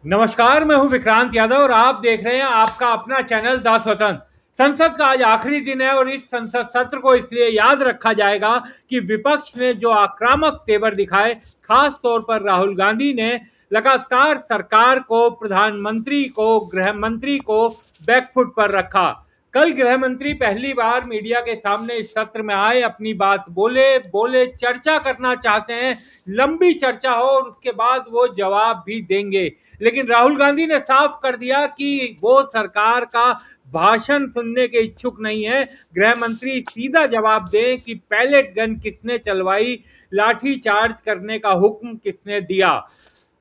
नमस्कार, मैं हूं विक्रांत यादव और आप देख रहे हैं आपका अपना चैनल द स्वतंत्र। संसद का आज आखिरी दिन है और इस संसद सत्र को इसलिए याद रखा जाएगा कि विपक्ष ने जो आक्रामक तेवर दिखाए, खास तौर पर राहुल गांधी ने लगातार सरकार को, प्रधानमंत्री को, गृह मंत्री को बैकफुट पर रखा। कल गृह मंत्री पहली बार मीडिया के सामने इस सत्र में आए, अपनी बात बोले चर्चा करना चाहते हैं, लंबी चर्चा हो और उसके बाद वो जवाब भी देंगे। लेकिन राहुल गांधी ने साफ कर दिया कि वो सरकार का भाषण सुनने के इच्छुक नहीं है। गृह मंत्री सीधा जवाब दें कि पैलेट गन किसने चलवाई, लाठी चार्ज करने का हुक्म किसने दिया।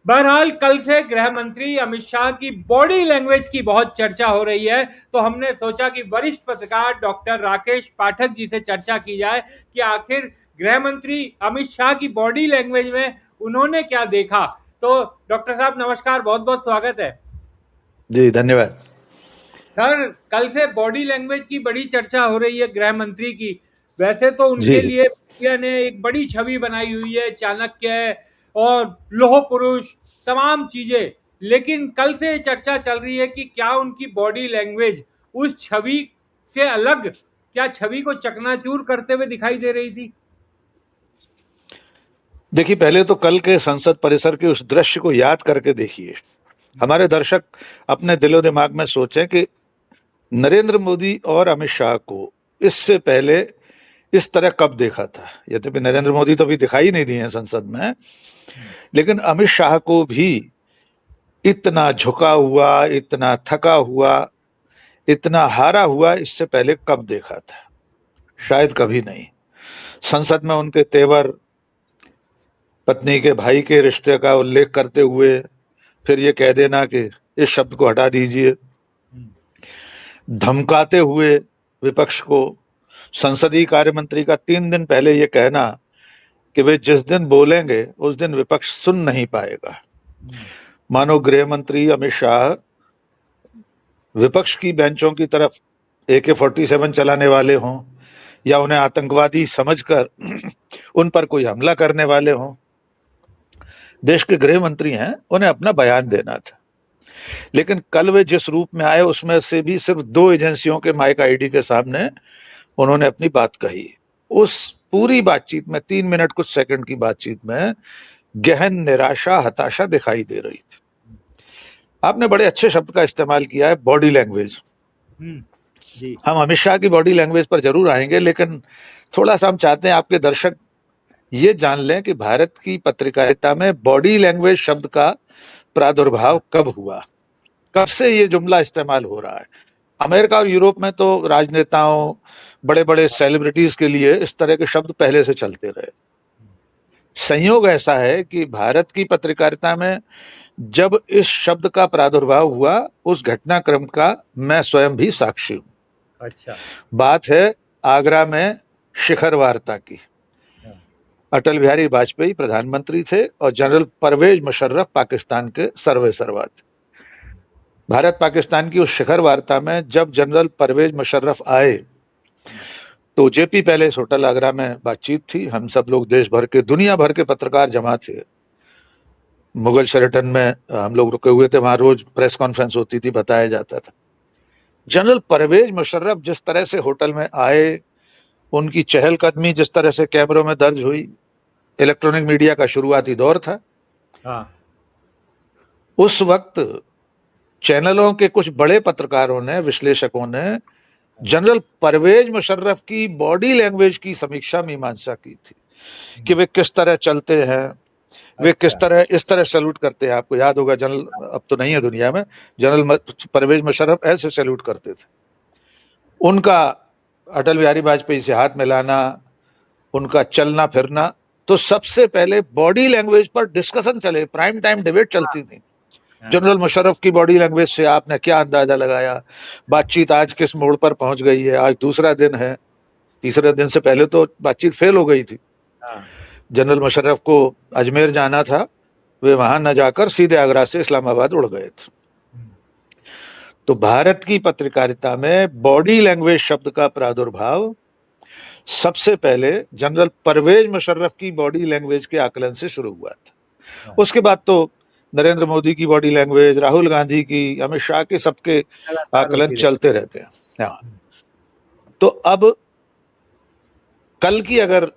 बहरहाल कल से गृह मंत्री अमित शाह की बॉडी लैंग्वेज की बहुत चर्चा हो रही है, तो हमने सोचा कि वरिष्ठ पत्रकार डॉक्टर राकेश पाठक जी से चर्चा की जाए कि आखिर गृह मंत्री अमित शाह की बॉडी लैंग्वेज में उन्होंने क्या देखा। तो डॉक्टर साहब नमस्कार, बहुत बहुत स्वागत है। जी धन्यवाद। सर, कल से बॉडी लैंग्वेज की बड़ी चर्चा हो रही है गृह मंत्री की। वैसे तो उनके जी लिए मीडिया ने एक बड़ी छवि बनाई हुई है, चाणक्य और लोह पुरुष, तमाम चीजें। लेकिन कल से चर्चा चल रही है कि क्या उनकी बॉडी लैंग्वेज उस छवि से अलग, क्या छवि को चकनाचूर करते हुए दिखाई दे रही थी। देखिए, पहले तो कल के संसद परिसर के उस दृश्य को याद करके देखिए। हमारे दर्शक अपने दिलो दिमाग में सोचें कि नरेंद्र मोदी और अमित शाह को इससे पहले इस तरह कब देखा था। यद्यपि नरेंद्र मोदी तो अभी दिखाई नहीं दिए हैं संसद में, लेकिन अमित शाह को भी इतना झुका हुआ, इतना थका हुआ, इतना हारा हुआ इससे पहले कब देखा था? शायद कभी नहीं। संसद में उनके तेवर, पत्नी के भाई के रिश्ते का उल्लेख करते हुए फिर ये कह देना कि इस शब्द को हटा दीजिए, धमकाते हुए विपक्ष को, संसदीय कार्य मंत्री का 3 दिन पहले ये कहना कि वे जिस दिन बोलेंगे उस दिन विपक्ष सुन नहीं पाएगा। मानो गृह मंत्री अमित शाह विपक्ष की बेंचों की तरफ AK-47 चलाने वाले हों या उन्हें आतंकवादी समझकर उन पर कोई हमला करने वाले हों। देश के गृह मंत्री हैं, उन्हें अपना बयान देना था। लेकिन कल वे जिस रूप में आए उसमें से भी सिर्फ 2 एजेंसियों के माइक आईडी के सामने उन्होंने अपनी बात कही। उस पूरी बातचीत में 3 मिनट कुछ सेकंड की बातचीत में गहन निराशा, हताशा दिखाई दे रही थी। आपने बड़े अच्छे शब्द का इस्तेमाल किया है, बॉडी लैंग्वेज। हम अमित शाह की बॉडी लैंग्वेज पर जरूर आएंगे, लेकिन थोड़ा सा हम चाहते हैं आपके दर्शक ये जान लें कि भारत की पत्रकारिता में बॉडी लैंग्वेज शब्द का प्रादुर्भाव कब हुआ, कब से ये जुमला इस्तेमाल हो रहा है। अमेरिका और यूरोप में तो राजनेताओं, बड़े बड़े सेलिब्रिटीज के लिए इस तरह के शब्द पहले से चलते रहे। संयोग ऐसा है कि भारत की पत्रकारिता में जब इस शब्द का प्रादुर्भाव हुआ, उस घटनाक्रम का मैं स्वयं भी साक्षी हूं। अच्छा। बात है आगरा में शिखर वार्ता की। अटल बिहारी वाजपेयी प्रधानमंत्री थे और जनरल परवेज मुशर्रफ पाकिस्तान के सर्वेसर्वा थे। भारत पाकिस्तान की उस शिखर वार्ता में जब जनरल परवेज मुशर्रफ आए तो JP पैलेस होटल आगरा में बातचीत थी। हम सब लोग देश भर के, दुनिया भर के पत्रकार जमा थे। मुगल शेरेटन में हम लोग रुके हुए थे, वहां रोज प्रेस कॉन्फ्रेंस होती थी, बताया जाता था। जनरल परवेज मुशर्रफ जिस तरह से होटल में आए, उनकी चहलकदमी जिस तरह से कैमरों में दर्ज हुई, इलेक्ट्रॉनिक मीडिया का शुरुआती दौर था। उस वक्त चैनलों के कुछ बड़े पत्रकारों ने, विश्लेषकों ने जनरल परवेज मुशर्रफ की बॉडी लैंग्वेज की समीक्षा मीमांसा की थी कि वे किस तरह चलते हैं, वे किस तरह इस तरह सैल्यूट करते हैं। आपको याद होगा, जनरल अब तो नहीं है दुनिया में, जनरल परवेज मुशर्रफ ऐसे सैल्यूट करते थे। उनका अटल बिहारी वाजपेयी से हाथ मिलाना, उनका चलना फिरना, तो सबसे पहले बॉडी लैंग्वेज पर डिस्कशन चले, प्राइम टाइम डिबेट चलती थी। जनरल मुशर्रफ की बॉडी लैंग्वेज से आपने क्या अंदाजा लगाया, बातचीत आज किस मोड़ पर पहुंच गई है। आज दूसरा दिन है, तीसरे दिन से पहले तो बातचीत फेल हो गई थी। जनरल मुशर्रफ को अजमेर जाना था, वे वहां न जाकर सीधे आगरा से इस्लामाबाद उड़ गए थे। तो भारत की पत्रकारिता में बॉडी लैंग्वेज शब्द का प्रादुर्भाव सबसे पहले जनरल परवेज मुशर्रफ की बॉडी लैंग्वेज के आकलन से शुरू हुआ था। उसके बाद तो नरेंद्र मोदी की बॉडी लैंग्वेज, राहुल गांधी की, अमित शाह के, सबके लगातार आकलन होती रही। चलते रहते हैं। हाँ, तो अब कल की अगर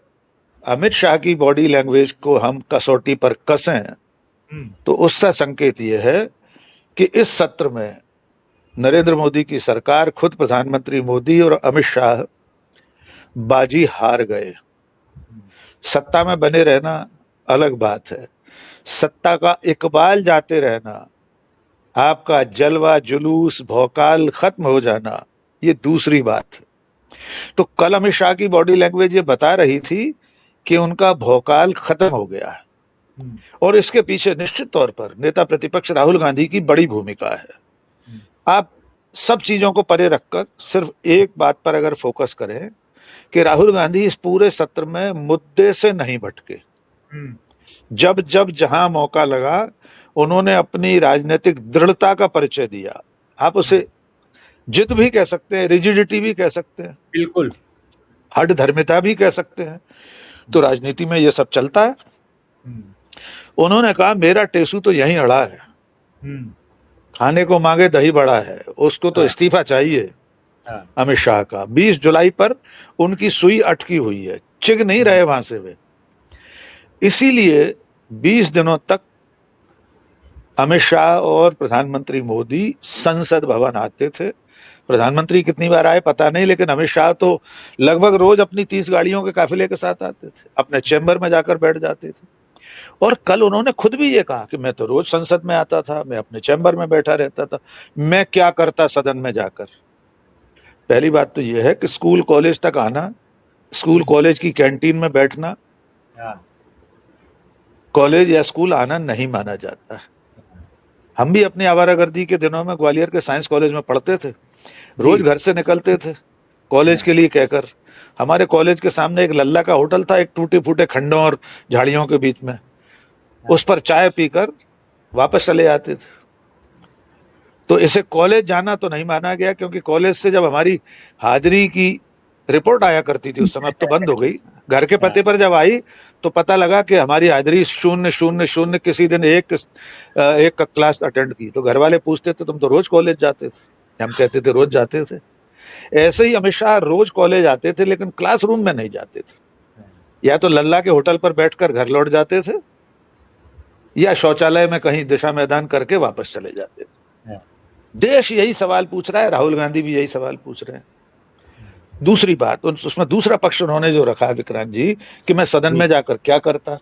अमित शाह की बॉडी लैंग्वेज को हम कसौटी पर कसें तो उसका संकेत ये है कि इस सत्र में नरेंद्र मोदी की सरकार, खुद प्रधानमंत्री मोदी और अमित शाह बाजी हार गए। सत्ता में बने रहना अलग बात है, सत्ता का इकबाल जाते रहना, आपका जलवा जुलूस भौकाल खत्म हो जाना, ये दूसरी बात है। तो कल अमित शाह की बॉडी लैंग्वेज ये बता रही थी कि उनका भौकाल खत्म हो गया है, और इसके पीछे निश्चित तौर पर नेता प्रतिपक्ष राहुल गांधी की बड़ी भूमिका है। आप सब चीजों को परे रखकर सिर्फ एक बात पर अगर फोकस करें कि राहुल गांधी इस पूरे सत्र में मुद्दे से नहीं भटके। जब जब जहां मौका लगा उन्होंने अपनी राजनीतिक दृढ़ता का परिचय दिया। आप उसे जिद भी कह सकते हैं, रिजिडिटी भी कह सकते हैं, बिल्कुल, हठ धर्मिता भी कह सकते हैं, तो राजनीति में ये सब चलता है। उन्होंने कहा मेरा टेसू तो यहीं अड़ा है, खाने को मांगे दही बड़ा है, उसको तो इस्तीफा चाहिए। अमित शाह का 20 जुलाई पर उनकी सुई अटकी हुई है, चिग नहीं रहे वहां से वे। इसीलिए 20 दिनों तक अमित शाह और प्रधानमंत्री मोदी संसद भवन आते थे। प्रधानमंत्री कितनी बार आए पता नहीं, लेकिन अमित शाह तो लगभग रोज अपनी 30 गाड़ियों के काफिले के साथ आते थे, अपने चैम्बर में जाकर बैठ जाते थे। और कल उन्होंने खुद भी ये कहा कि मैं तो रोज संसद में आता था, मैं अपने चैम्बर में बैठा रहता था, मैं क्या करता सदन में जाकर। पहली बात तो यह है कि स्कूल कॉलेज तक आना, स्कूल कॉलेज की कैंटीन में बैठना कॉलेज या स्कूल आना नहीं माना जाता। हम भी अपनी आवारागर्दी के दिनों में ग्वालियर के साइंस कॉलेज में पढ़ते थे, रोज घर से निकलते थे कॉलेज के लिए कहकर। हमारे कॉलेज के सामने एक लल्ला का होटल था, एक टूटे फूटे खंडों और झाड़ियों के बीच में, उस पर चाय पीकर वापस चले आते थे। तो इसे कॉलेज जाना तो नहीं माना गया, क्योंकि कॉलेज से जब हमारी हाजिरी की रिपोर्ट आया करती थी उस समय, अब तो बंद हो गई, घर के पते पर जब आई तो पता लगा कि हमारी हाजिरी 000, किसी दिन एक का क्लास अटेंड की। तो घर वाले पूछते थे तुम तो रोज कॉलेज जाते थे, हम कहते थे रोज जाते थे। ऐसे ही अमित शाह रोज कॉलेज आते थे, लेकिन क्लासरूम में नहीं जाते थे। या तो लल्ला के होटल पर बैठकर घर लौट जाते थे, या शौचालय में कहीं दिशा मैदान करके वापस चले जाते थे। देश यही सवाल पूछ रहा है, राहुल गांधी भी यही सवाल पूछ रहे हैं। दूसरी बात, उसमें दूसरा पक्ष उन्होंने जो रखा है विक्रांत जी, कि मैं सदन में जाकर क्या करता।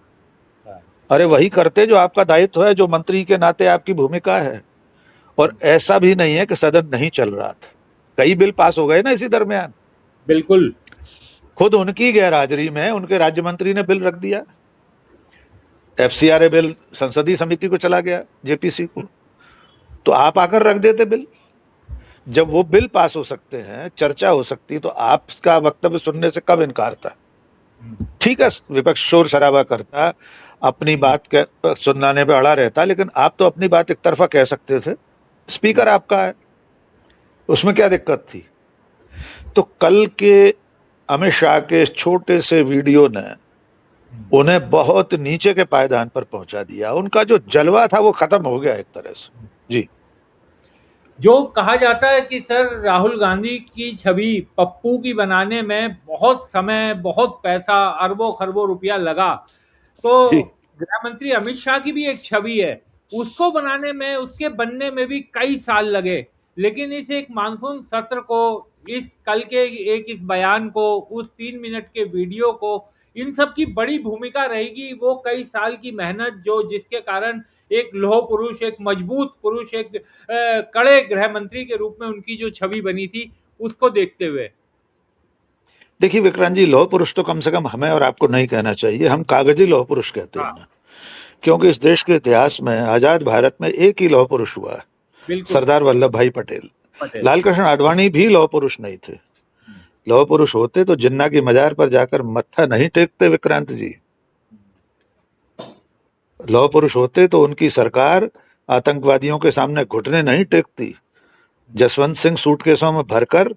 अरे वही करते जो आपका दायित्व है, जो मंत्री के नाते आपकी भूमिका है। और ऐसा भी नहीं है कि सदन नहीं चल रहा था, कई बिल पास हो गए ना इसी दरमियान। बिल्कुल, खुद उनकी गैरहाजिरी में उनके राज्य मंत्री ने बिल रख दिया। FCRA बिल संसदीय समिति को चला गया, JPC को, तो आप आकर रख देते बिल। जब वो बिल पास हो सकते हैं, चर्चा हो सकती है, तो आपका वक्तव्य सुनने से कब इनकार था। ठीक है, विपक्ष शोर शराबा करता, अपनी बात सुनाने पे अड़ा रहता, लेकिन आप तो अपनी बात एक तरफा कह सकते थे। स्पीकर आपका है, उसमें क्या दिक्कत थी। तो कल के अमित शाह के छोटे से वीडियो ने उन्हें बहुत नीचे के पायदान पर पहुंचा दिया। उनका जो जलवा था वो खत्म हो गया एक तरह से। जी, जो कहा जाता है कि सर राहुल गांधी की छवि पप्पू की बनाने में बहुत समय, बहुत पैसा, अरबों खरबों रुपया लगा, तो गृह मंत्री अमित शाह की भी एक छवि है, उसको बनाने में, उसके बनने में भी कई साल लगे। लेकिन इस एक मानसून सत्र को, इस कल के एक इस बयान को, उस 3 मिनट के वीडियो को, इन सब की बड़ी भूमिका रहेगी। वो कई साल की मेहनत जो, जिसके कारण एक लौह पुरुष, एक मजबूत पुरुष, एक कड़े गृह मंत्री के रूप में उनकी जो छवि बनी थी, उसको देखते हुए। देखिए विक्रांत जी, लौह पुरुष तो कम से कम हमें और आपको नहीं कहना चाहिए, हम कागजी लौह पुरुष कहते हैं। क्योंकि इस देश के इतिहास में, आजाद भारत में एक ही लौह पुरुष हुआ है, सरदार वल्लभ भाई पटेल। लाल कृष्ण आडवाणी भी लौह पुरुष नहीं थे। लौह पुरुष होते तो जिन्ना की मजार पर जाकर मत्था नहीं टेकते विक्रांत जी। लौह पुरुष होते तो उनकी सरकार आतंकवादियों के सामने घुटने नहीं टेकती। जसवंत सिंह सूटकेसों में भरकर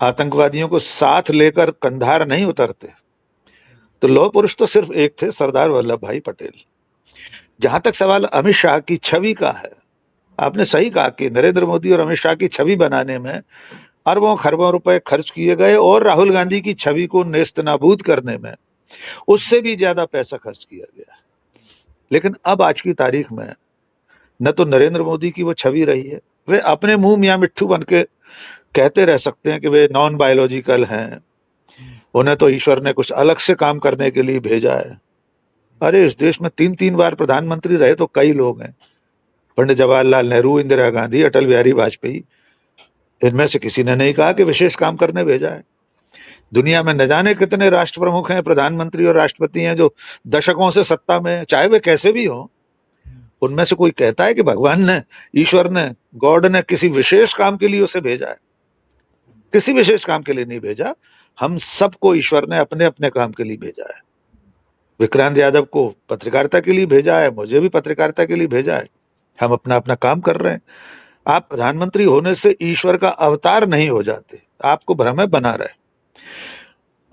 आतंकवादियों को साथ लेकर कंधार नहीं उतरते। तो लौह पुरुष तो सिर्फ एक थे, सरदार वल्लभ भाई पटेल। जहां तक सवाल अमित शाह की छवि का है, आपने सही कहा कि नरेंद्र मोदी और अमित शाह की छवि बनाने में अरबों खरबों रुपए खर्च किए गए और राहुल गांधी की छवि को नेस्तनाबूद करने में उससे भी ज्यादा पैसा खर्च किया गया। लेकिन अब आज की तारीख में न तो नरेंद्र मोदी की वो छवि रही है, वे अपने मुंह मियां मिट्ठू बन के कहते रह सकते हैं कि वे नॉन बायोलॉजिकल हैं, उन्हें तो ईश्वर ने कुछ अलग से काम करने के लिए भेजा है। अरे इस देश में 3-3 बार प्रधानमंत्री रहे तो कई लोग हैं, पंडित जवाहरलाल नेहरू, इंदिरा गांधी, अटल बिहारी वाजपेयी, इनमें से किसी ने नहीं कहा कि विशेष काम करने भेजा है। दुनिया में न जाने कितने राष्ट्र प्रमुख हैं, प्रधानमंत्री और राष्ट्रपति हैं जो दशकों से सत्ता में, चाहे वे कैसे भी हों, उनमें से कोई कहता है कि भगवान ने, ईश्वर ने, गॉड ने किसी विशेष काम के लिए उसे भेजा है? किसी विशेष काम के लिए नहीं भेजा। हम सबको ईश्वर ने अपने अपने काम के लिए भेजा है। विक्रांत यादव को पत्रकारिता के लिए भेजा है, मुझे भी पत्रकारिता के लिए भेजा है। हम अपना अपना काम कर रहे हैं। आप प्रधानमंत्री होने से ईश्वर का अवतार नहीं हो जाते, आपको भ्रम में बना रहे।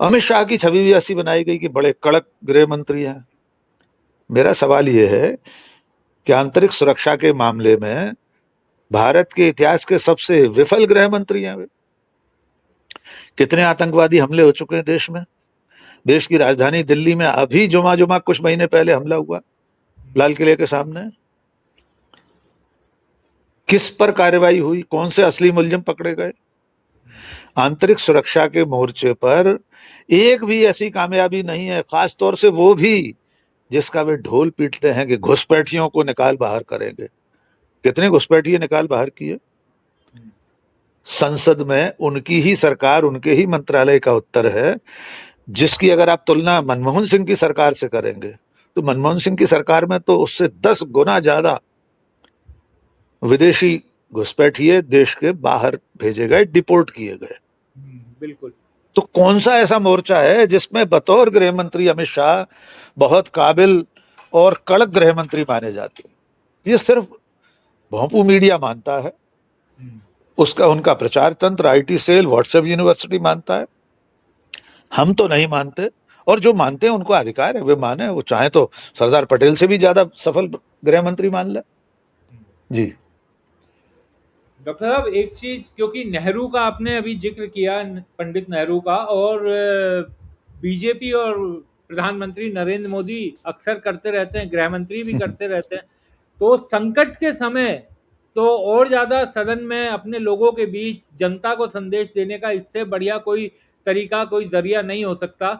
अमित शाह की छवि भी ऐसी बनाई गई कि बड़े कड़क गृह मंत्री हैं। मेरा सवाल यह है कि आंतरिक सुरक्षा के मामले में भारत के इतिहास के सबसे विफल गृह मंत्री हैं वे। कितने आतंकवादी हमले हो चुके हैं देश में। देश की राजधानी दिल्ली में अभी जुमा जुमा कुछ महीने पहले हमला हुआ लाल किले के सामने। किस पर कार्रवाई हुई, कौन से असली मुलजिम पकड़े गए? आंतरिक सुरक्षा के मोर्चे पर एक भी ऐसी कामयाबी नहीं है, खास तौर से वो भी जिसका वे ढोल पीटते हैं कि घुसपैठियों को निकाल बाहर करेंगे। कितने घुसपैठिए निकाल बाहर किए? संसद में उनकी ही सरकार, उनके ही मंत्रालय का उत्तर है, जिसकी अगर आप तुलना मनमोहन सिंह की सरकार से करेंगे तो मनमोहन सिंह की सरकार में तो उससे 10 गुना ज्यादा विदेशी घुसपैठिए देश के बाहर भेजे गए, डिपोर्ट किए गए। बिल्कुल। तो कौन सा ऐसा मोर्चा है जिसमें बतौर गृह मंत्री अमित शाह बहुत काबिल और कड़क गृह मंत्री माने जाते हैं? ये सिर्फ भोंपू मीडिया मानता है, उसका उनका प्रचार तंत्र, आईटी सेल, व्हाट्सएप यूनिवर्सिटी मानता है। हम तो नहीं मानते, और जो मानते हैं उनको अधिकार है, वे माने। वो चाहे तो सरदार पटेल से भी ज्यादा सफल गृह मंत्री मान ले। जी डॉक्टर साहब, एक चीज, क्योंकि नेहरू का आपने अभी जिक्र किया, पंडित नेहरू का, और बीजेपी और प्रधानमंत्री नरेंद्र मोदी अक्सर करते रहते हैं, गृह मंत्री भी करते रहते हैं, तो संकट के समय तो और ज्यादा सदन में अपने लोगों के बीच जनता को संदेश देने का इससे बढ़िया कोई तरीका, कोई जरिया नहीं हो सकता।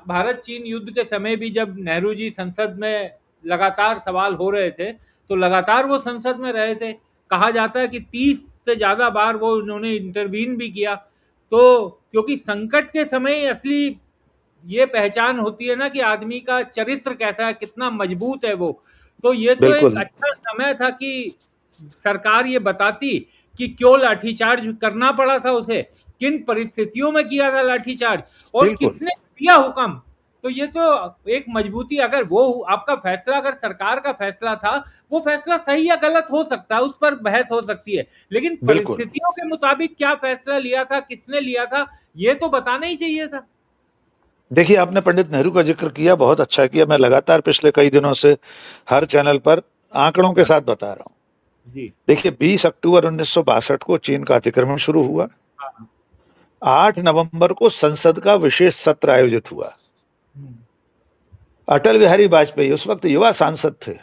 भारत चीन युद्ध के समय भी जब नेहरू जी संसद में लगातार सवाल हो रहे थे तो लगातार वो संसद में रहे थे। कहा जाता है कि 30 से ज्यादा बार वो उन्होंने इंटरवीन भी किया। तो क्योंकि संकट के समय असली ये पहचान होती है ना कि आदमी का चरित्र कैसा है, कितना मजबूत है वो। तो ये तो एक बिल्कुल अच्छा समय था कि सरकार ये बताती कि क्यों लाठीचार्ज करना पड़ा था उसे, किन परिस्थितियों में किया था लाठीचार्ज, और बिल्कुल। किसने दिया हुक्म। तो ये तो एक मजबूती, अगर वो आपका फैसला, अगर सरकार का फैसला था, वो फैसला सही या गलत हो सकता है, उस पर बहस हो सकती है, लेकिन बिल्कुल। परिस्थितियों के मुताबिक क्या फैसला लिया था, किसने लिया था, ये तो बताना ही चाहिए था। देखिए, आपने पंडित नेहरू का जिक्र किया, बहुत अच्छा किया। मैं लगातार पिछले कई दिनों से हर चैनल पर आंकड़ों के साथ बता रहा हूं। जी। देखिए, 20 अक्टूबर 1962 को चीन का अतिक्रमण शुरू हुआ। 8 नवंबर को संसद का विशेष सत्र आयोजित हुआ। अटल बिहारी वाजपेयी उस वक्त युवा सांसद थे,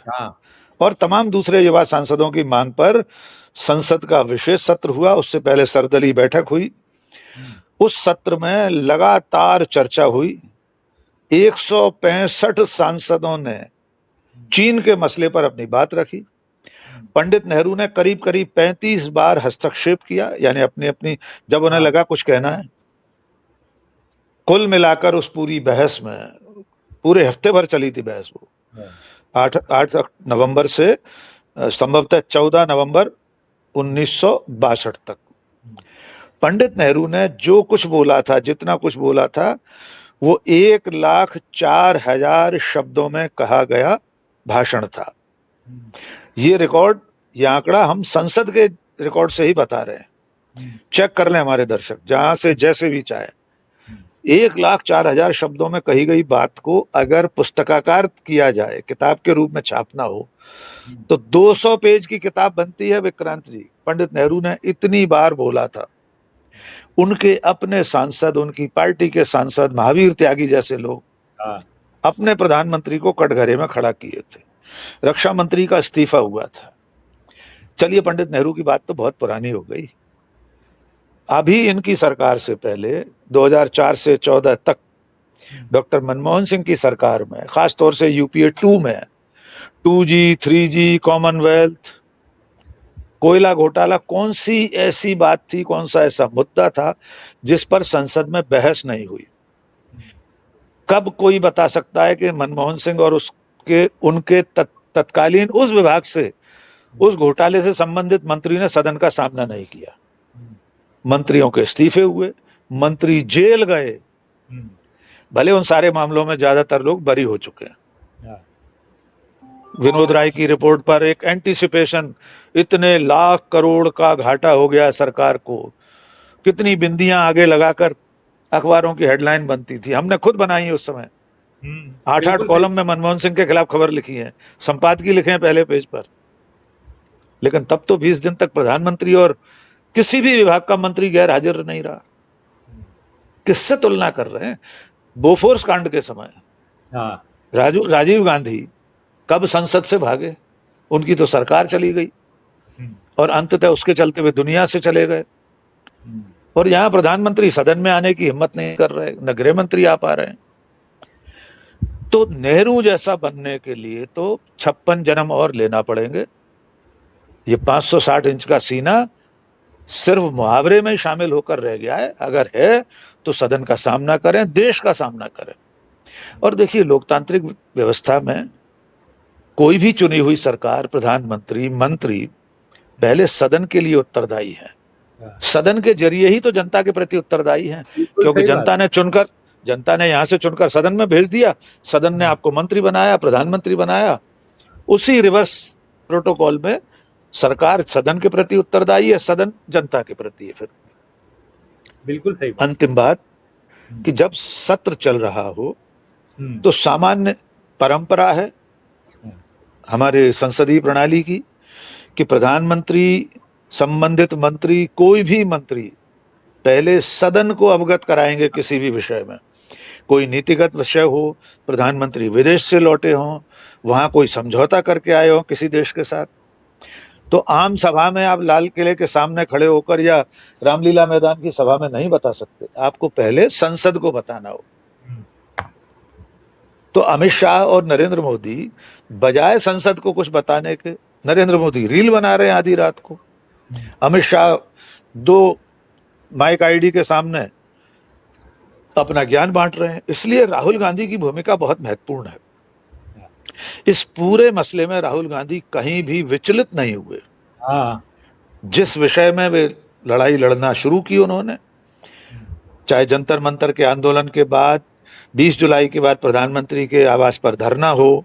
और तमाम दूसरे युवा सांसदों की मांग पर संसद का विशेष सत्र हुआ। उससे पहले सर्वदलीय बैठक हुई। उस सत्र में लगातार चर्चा हुई। 165 सांसदों ने चीन के मसले पर अपनी बात रखी। पंडित नेहरू ने करीब करीब 35 बार हस्तक्षेप किया, यानी अपनी अपनी, जब उन्हें लगा कुछ कहना है। कुल मिलाकर उस पूरी बहस में, पूरे हफ्ते भर चली थी बहस वो, 8 नवंबर से संभवतः 14 नवंबर 1962 तक। पंडित नेहरू ने जो कुछ बोला था, जितना कुछ बोला था, वो 1,04,000 शब्दों में कहा गया भाषण था। ये रिकॉर्ड, ये आंकड़ा हम संसद के रिकॉर्ड से ही बता रहे हैं। चेक कर लें हमारे दर्शक, जहां से जैसे भी चाहे। 1,04,000 शब्दों में कही गई बात को अगर पुस्तकाकार किया जाए, किताब के रूप में छापना हो, तो 200 पेज की किताब बनती है विक्रांत जी। पंडित नेहरू ने इतनी बार बोला था। उनके अपने सांसद, उनकी पार्टी के सांसद, महावीर त्यागी जैसे लोग अपने प्रधानमंत्री को कटघरे में खड़ा किए थे। रक्षा मंत्री का इस्तीफा हुआ था। चलिए, पंडित नेहरू की बात तो बहुत पुरानी हो गई। अभी इनकी सरकार से पहले 2004 से 14 तक डॉक्टर मनमोहन सिंह की सरकार में, खासतौर से यूपीए 2 में 2G, 3G, कॉमनवेल्थ, कोयला घोटाला, कौन सी ऐसी बात थी, कौन सा ऐसा मुद्दा था जिस पर संसद में बहस नहीं हुई? कब कोई बता सकता है कि मनमोहन सिंह और उनके तत्कालीन उस विभाग से, उस घोटाले से संबंधित मंत्री ने सदन का सामना नहीं किया? मंत्रियों के इस्तीफे हुए, मंत्री जेल गए, भले उन सारे मामलों में ज्यादातर लोग बरी हो चुके हैं। विनोद राय की रिपोर्ट पर एक एंटीसिपेशन, इतने लाख करोड़ का घाटा हो गया सरकार को, कितनी बिंदियां आगे लगाकर अखबारों की हेडलाइन बनती थी, हमने खुद बनाई है उस समय। 8-8 कॉलम में मनमोहन सिंह के खिलाफ खबर लिखी है, संपादकीय लिखे हैं पहले पेज पर। लेकिन तब तो 20 दिन तक प्रधानमंत्री और किसी भी विभाग का मंत्री गैर हाजिर नहीं रहा। किससे तुलना कर रहे हैं? बोफोर्स कांड के समय राजीव गांधी कब संसद से भागे? उनकी तो सरकार चली गई और अंततः उसके चलते हुए दुनिया से चले गए। और यहां प्रधानमंत्री सदन में आने की हिम्मत नहीं कर रहे, न गृह मंत्री आ पा रहे हैं। तो नेहरू जैसा बनने के लिए तो 56 जन्म और लेना पड़ेंगे। ये 560 इंच का सीना सिर्फ मुहावरे में शामिल होकर रह गया है। अगर है तो सदन का सामना करें, देश का सामना करें। और देखिए, लोकतांत्रिक व्यवस्था में कोई भी चुनी हुई सरकार, प्रधानमंत्री, मंत्री पहले सदन के लिए उत्तरदायी है। सदन के जरिए ही तो जनता के प्रति उत्तरदायी है, क्योंकि जनता ने यहां से चुनकर सदन में भेज दिया, सदन ने आपको मंत्री बनाया, प्रधानमंत्री बनाया। उसी रिवर्स प्रोटोकॉल में सरकार सदन के प्रति उत्तरदायी है, सदन जनता के प्रति है। फिर बिल्कुल सही। अंतिम बात कि जब सत्र चल रहा हो तो सामान्य परंपरा है हमारे संसदीय प्रणाली की कि प्रधानमंत्री, संबंधित मंत्री, कोई भी मंत्री पहले सदन को अवगत कराएंगे किसी भी विषय में। कोई नीतिगत विषय हो, प्रधानमंत्री विदेश से लौटे हों, वहां कोई समझौता करके आए हों किसी देश के साथ, तो आम सभा में आप लाल किले के सामने खड़े होकर या रामलीला मैदान की सभा में नहीं बता सकते। आपको पहले संसद को बताना हो। तो अमित शाह और नरेंद्र मोदी बजाय संसद को कुछ बताने के, नरेंद्र मोदी रील बना रहे हैं आधी रात को, अमित शाह 2 माइक आईडी के सामने अपना ज्ञान बांट रहे हैं। इसलिए राहुल गांधी की भूमिका बहुत महत्वपूर्ण है। इस पूरे मसले में राहुल गांधी कहीं भी विचलित नहीं हुए। जिस विषय में वे लड़ाई लड़ना शुरू की उन्होंने, चाहे जंतर मंतर के आंदोलन के बाद, 20 जुलाई के बाद प्रधानमंत्री के आवास पर धरना हो,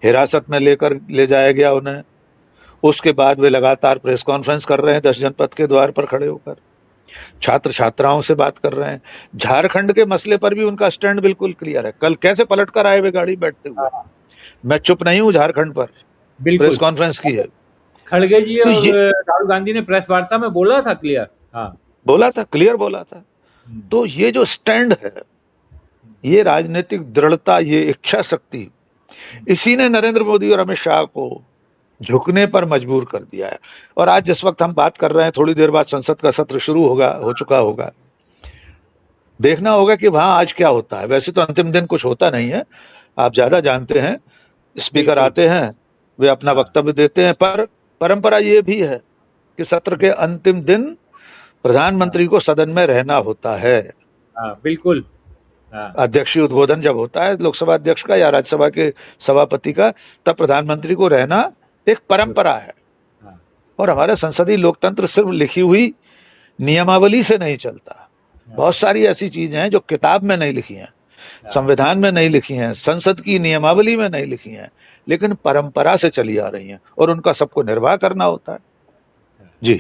हिरासत में ले जाया गया उन्हें, उसके बाद वे लगातार प्रेस कॉन्फ्रेंस कर रहे हैं 10 जनपद के द्वार पर खड़े होकर, छात्र छात्राओं से बात कर रहे हैं। झारखंड के मसले पर भी उनका स्टैंड बिल्कुल क्लियर है। कल कैसे पलट कर आए वे गाड़ी बैठते हुए, मैं चुप नहीं हूं, झारखंड पर प्रेस कॉन्फ्रेंस की है। खड़गे जी तो और राहुल गांधी ने प्रेस वार्ता में बोला था क्लियर, क्लियर बोला था। तो ये जो स्टैंड है, ये राजनीतिक दृढ़ता, ये इच्छा शक्ति, इसी ने नरेंद्र मोदी और अमित शाह को झुकने पर मजबूर कर दिया है। और आज जिस वक्त हम बात कर रहे हैं, थोड़ी देर बाद संसद का सत्र शुरू हो चुका होगा। देखना होगा कि वहां आज क्या होता है। वैसे तो अंतिम दिन कुछ होता नहीं है, आप ज्यादा जानते हैं। स्पीकर आते हैं, वे अपना वक्तव्य देते हैं, पर परंपरा ये भी है कि सत्र के अंतिम दिन प्रधानमंत्री को सदन में रहना होता है। बिल्कुल। अध्यक्षीय उद्बोधन जब होता है लोकसभा अध्यक्ष का या राज्यसभा के सभापति का, तब प्रधानमंत्री को रहना एक परंपरा है। और हमारा संसदीय लोकतंत्र सिर्फ लिखी हुई नियमावली से नहीं चलता। बहुत सारी ऐसी चीजें हैं जो किताब में नहीं लिखी हैं, संविधान में नहीं लिखी हैं, संसद की नियमावली में नहीं लिखी हैं, लेकिन परंपरा से चली आ रही हैं और उनका सबको निर्वाह करना होता है। जी,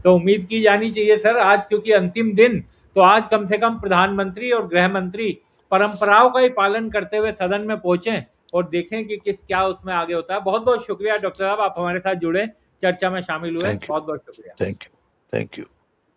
तो उम्मीद की जानी चाहिए सर आज, क्योंकि अंतिम दिन तो आज कम से कम प्रधानमंत्री और गृह मंत्री परंपराओं का ही पालन करते हुए सदन में पहुंचे और देखें कि क्या उसमें आगे होता है। बहुत बहुत शुक्रिया डॉक्टर साहब, आप हमारे साथ जुड़े, चर्चा में शामिल हुए। थैंक यू, बहुत बहुत शुक्रिया। Thank you, thank you.